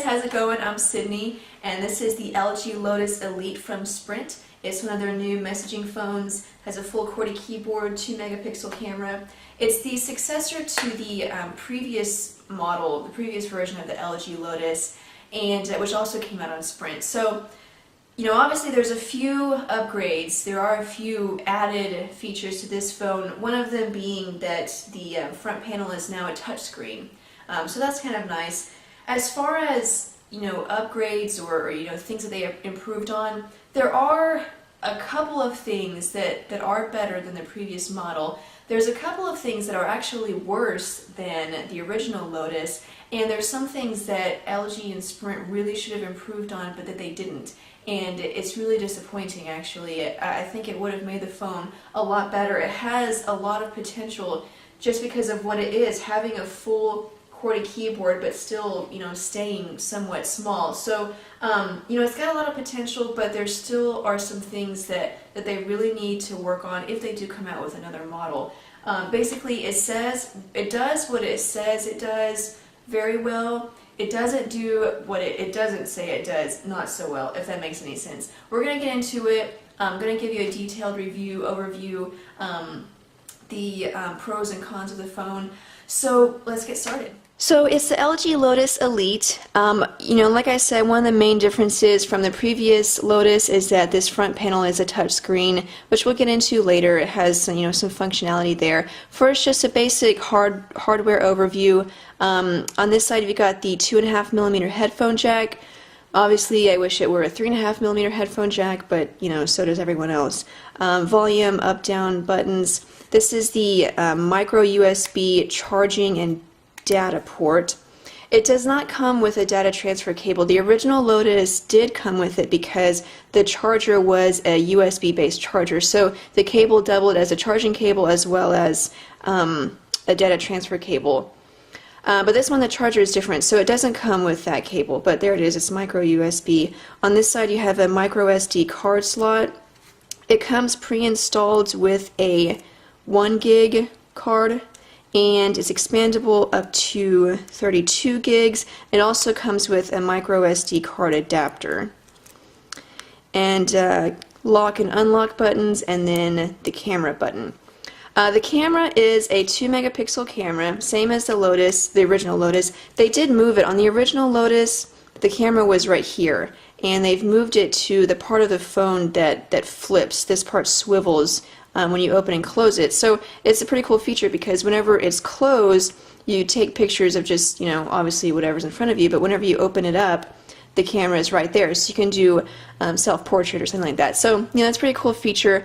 how's it going? I'm Sydney, and this is the LG Lotus Elite from Sprint. It's one of their new messaging phones, has a full QWERTY keyboard, 2-megapixel camera. It's the successor to the previous model, the previous version of the LG Lotus, and which also came out on Sprint. So, you know, obviously there's a few upgrades. There are a few added features to this phone, one of them being that the front panel is now a touchscreen. So that's kind of nice. As far as, you know, upgrades or you know, things that they have improved on, there are a couple of things that are better than the previous model. There's a couple of things that are actually worse than the original Lotus, and there's some things that LG and Sprint really should have improved on but that they didn't. And it's really disappointing, actually. I think it would have made the phone a lot better. It has a lot of potential just because of what it is, having a full QWERTY keyboard but still, you know, staying somewhat small. So, you know, it's got a lot of potential, but there still are some things that they really need to work on if they do come out with another model. Basically, it does what it says it does very well. It doesn't do what it doesn't say it does not so well, if that makes any sense. We're going to get into it. I'm going to give you a detailed overview, the pros and cons of the phone. So let's get started. So it's the LG Lotus Elite. You know, like I said, one of the main differences from the previous Lotus is that this front panel is a touchscreen, which we'll get into later. It has, you know, some functionality there. First, just a basic hardware overview. On this side, you've got the 2.5mm headphone jack. Obviously, I wish it were a 3.5mm headphone jack, but you know, so does everyone else. Volume, up, down buttons. This is the micro USB charging and data port. It does not come with a data transfer cable. The original Lotus did come with it because the charger was a USB based charger, so the cable doubled as a charging cable as well as a data transfer cable. But this one, the charger is different, so it doesn't come with that cable, but there it is, it's micro USB. On this side you have a micro SD card slot. It comes pre-installed with a 1 gig card, and it's expandable up to 32 gigs. It also comes with a micro SD card adapter, and lock and unlock buttons, and then the camera button. The camera is a 2-megapixel camera, same as the Lotus, the original Lotus. They did move it. On the original Lotus, the camera was right here, and they've moved it to the part of the phone that flips. This part swivels when you open and close it. So it's a pretty cool feature because whenever it's closed, you take pictures of just, you know, obviously whatever's in front of you, but whenever you open it up, the camera is right there. So you can do self-portrait or something like that. So, you know, that's a pretty cool feature.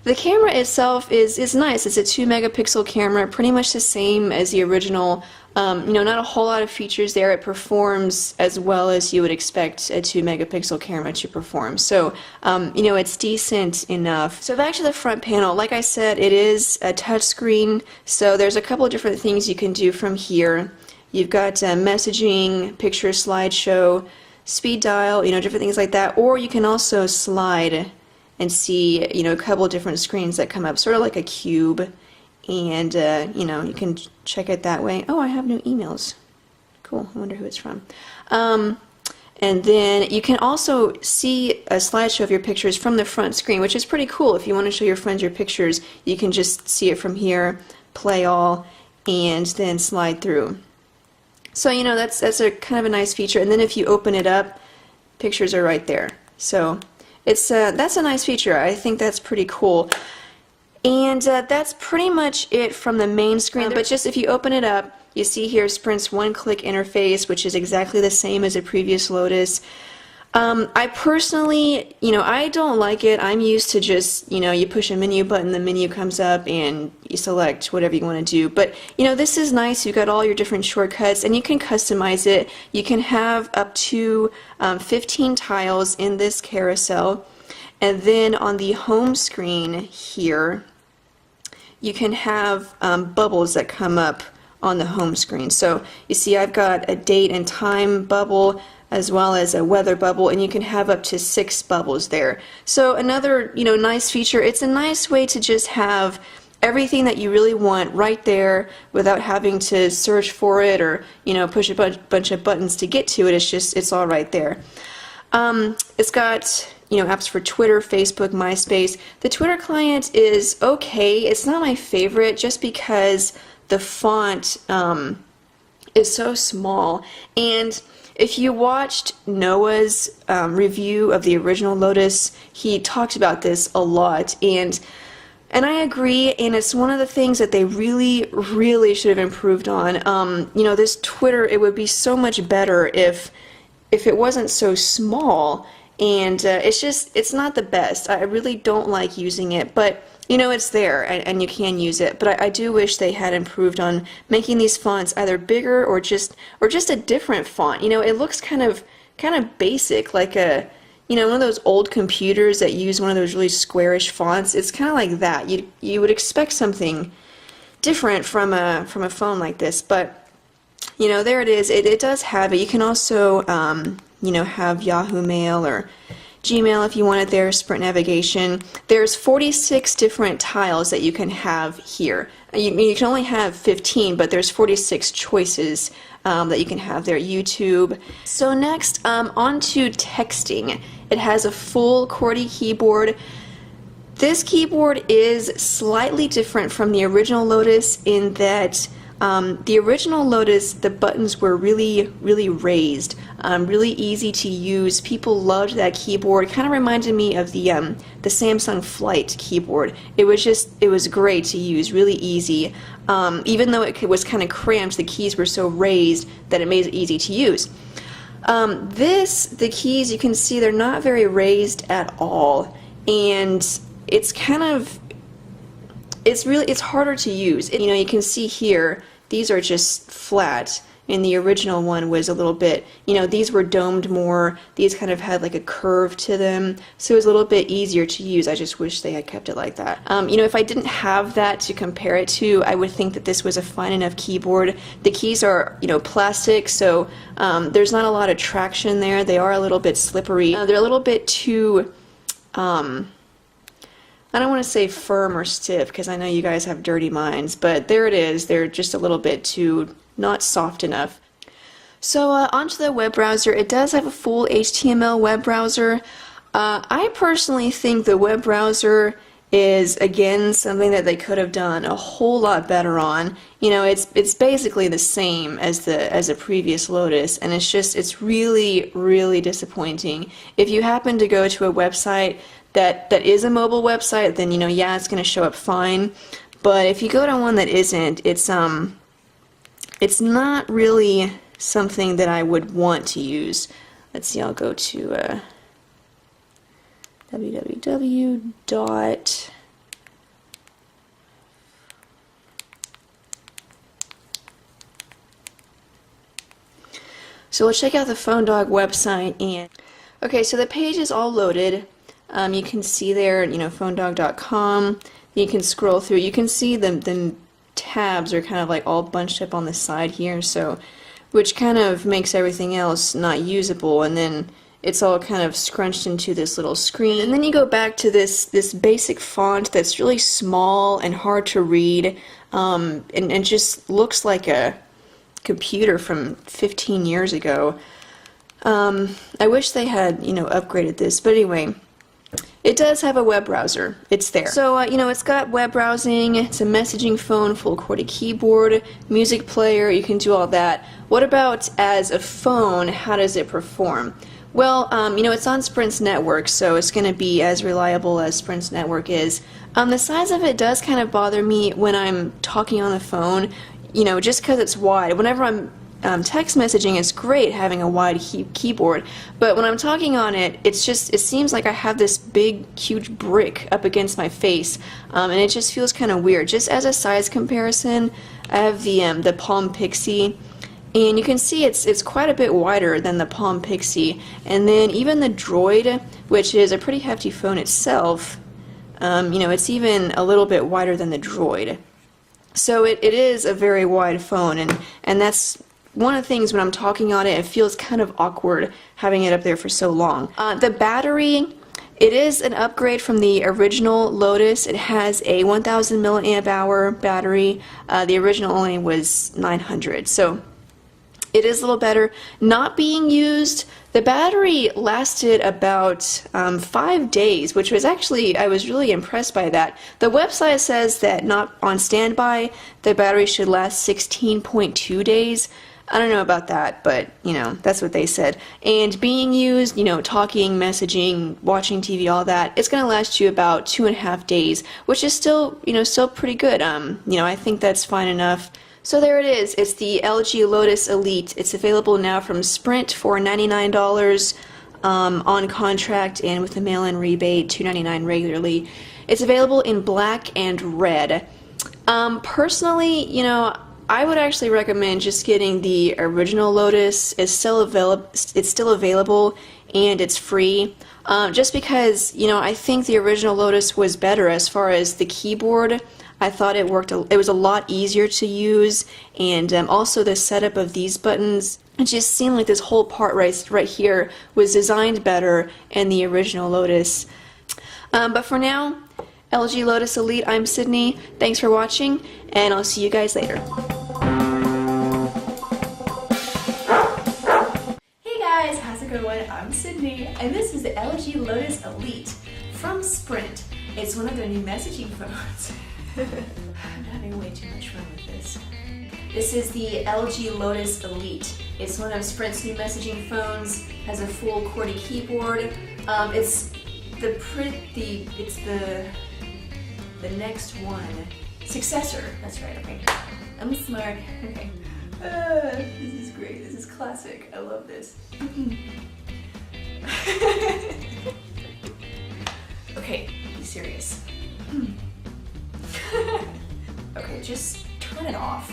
The camera itself is nice. It's a 2-megapixel camera, pretty much the same as the original. You know, not a whole lot of features there. It performs as well as you would expect a 2-megapixel camera to perform. So, you know, it's decent enough. So back to the front panel. Like I said, it is a touchscreen, so there's a couple of different things you can do from here. You've got messaging, picture slideshow, speed dial, you know, different things like that. Or you can also slide and see, you know, a couple of different screens that come up, sort of like a cube, and you know, you can check it that way. Oh, I have new emails. Cool. I wonder who it's from. And then you can also see a slideshow of your pictures from the front screen, which is pretty cool. If you want to show your friends your pictures, you can just see it from here, play all, and then slide through. So, you know, that's a kind of a nice feature. And then if you open it up, pictures are right there. So it's that's a nice feature. I think that's pretty cool. And that's pretty much it from the main screen. But just if you open it up, you see here Sprint's one-click interface, which is exactly the same as the previous Lotus. I personally, you know, I don't like it. I'm used to just, you know, you push a menu button, the menu comes up, and you select whatever you want to do. But, you know, this is nice. You've got all your different shortcuts, and you can customize it. You can have up to 15 tiles in this carousel. And then on the home screen here, you can have bubbles that come up on the home screen. So you see I've got a date and time bubble as well as a weather bubble, and you can have up to 6 bubbles there. So another, you know, nice feature. It's a nice way to just have everything that you really want right there without having to search for it or, push a bunch of buttons to get to it. It's all right there. It's got, apps for Twitter, Facebook, MySpace. The Twitter client is okay. It's not my favorite just because the font is so small. And if you watched Noah's review of the original Lotus, he talked about this a lot, and I agree, and it's one of the things that they really, really should have improved on. This Twitter, it would be so much better if it wasn't so small, and it's not the best. I really don't like using it, but it's there, and you can use it. But I do wish they had improved on making these fonts either bigger or just a different font. It looks kind of basic, like a one of those old computers that use one of those really squarish fonts. It's kind of like that. You would expect something different from a phone like this, but there it is. It does have it. You can also have Yahoo Mail or Gmail if you want it there, Sprint navigation. There's 46 different tiles that you can have here. You can only have 15, but there's 46 choices that you can have there. YouTube. So next, on to texting. It has a full QWERTY keyboard. This keyboard is slightly different from the original Lotus in that the original Lotus, the buttons were really, really raised, really easy to use. People loved that keyboard. It kind of reminded me of the Samsung Flight keyboard. It was great to use, really easy. Even though it was kind of cramped, the keys were so raised that it made it easy to use. The keys, you can see they're not very raised at all, and it's harder to use. You can see here, these are just flat, and the original one was a little bit, these were domed more, these kind of had like a curve to them, so it was a little bit easier to use. I just wish they had kept it like that. If I didn't have that to compare it to, I would think that this was a fine enough keyboard. The keys are, plastic, so there's not a lot of traction there. They are a little bit slippery. They're a little bit too, I don't want to say firm or stiff because I know you guys have dirty minds, but there it is. They're just a little bit too not soft enough. So onto the web browser. It does have a full HTML web browser. I personally think the web browser is, again, something that they could have done a whole lot better on. It's basically the same as the previous Lotus, and it's really, really disappointing. If you happen to go to a website that is a mobile website, then yeah, it's going to show up fine. But if you go to one that isn't, it's not really something that I would want to use. Let's see, I'll go to www. So we'll check out the PhoneDog website, and okay, so the page is all loaded. You can see there, phonedog.com. You can scroll through. You can see the tabs are kind of like all bunched up on the side here, so which kind of makes everything else not usable, and then it's all kind of scrunched into this little screen. And then you go back to this basic font that's really small and hard to read, and just looks like a computer from 15 years ago. I wish they had, upgraded this, but anyway. It does have a web browser. It's there. So, it's got web browsing, it's a messaging phone, full QWERTY keyboard, music player, you can do all that. What about as a phone, how does it perform? Well, it's on Sprint's network, so it's going to be as reliable as Sprint's network is. The size of it does kind of bother me when I'm talking on the phone, just because it's wide. Whenever I'm text messaging, it's great having a wide keyboard, but when I'm talking on it, it seems like I have this big, huge brick up against my face, and it just feels kind of weird. Just as a size comparison, I have the Palm Pixie, and you can see it's quite a bit wider than the Palm Pixie, and then even the Droid, which is a pretty hefty phone itself, it's even a little bit wider than the Droid. So it is a very wide phone, and that's one of the things when I'm talking on it, it feels kind of awkward having it up there for so long. The battery It is an upgrade from the original Lotus. It has a 1000 milliamp hour battery. The original only was 900, so it is a little better. Not being used, the battery lasted about 5 days, which was actually, I was really impressed by that. The website says that not on standby, the battery should last 16.2 days. I don't know about that, but, you know, that's what they said. And being used, you know, talking, messaging, watching TV, all that, it's going to last you about 2.5 days, which is still, you know, still pretty good. You know, I think that's fine enough. So there it is. It's the LG Lotus Elite. It's available now from Sprint for $99 on contract, and with the mail-in rebate, $2.99 regularly. It's available in black and red. Personally, you know, I would actually recommend just getting the original Lotus. It's still available and it's free. Just because, you know, I think the original Lotus was better as far as the keyboard. I thought it worked. It was a lot easier to use, and also the setup of these buttons. It just seemed like this whole part right here was designed better in the original Lotus. But for now, LG Lotus Elite. I'm Sydney. Thanks for watching, and I'll see you guys later. How's it going? I'm Sydney, and this is the LG Lotus Elite from Sprint. It's one of their new messaging phones. I'm having way too much fun with this. This is the LG Lotus Elite. It's one of Sprint's new messaging phones. Has a full QWERTY keyboard. It's the next one. Successor. That's right. Okay. I'm smart. Okay. This is great. This is classic. I love this. Okay, be serious. Okay, just turn it off.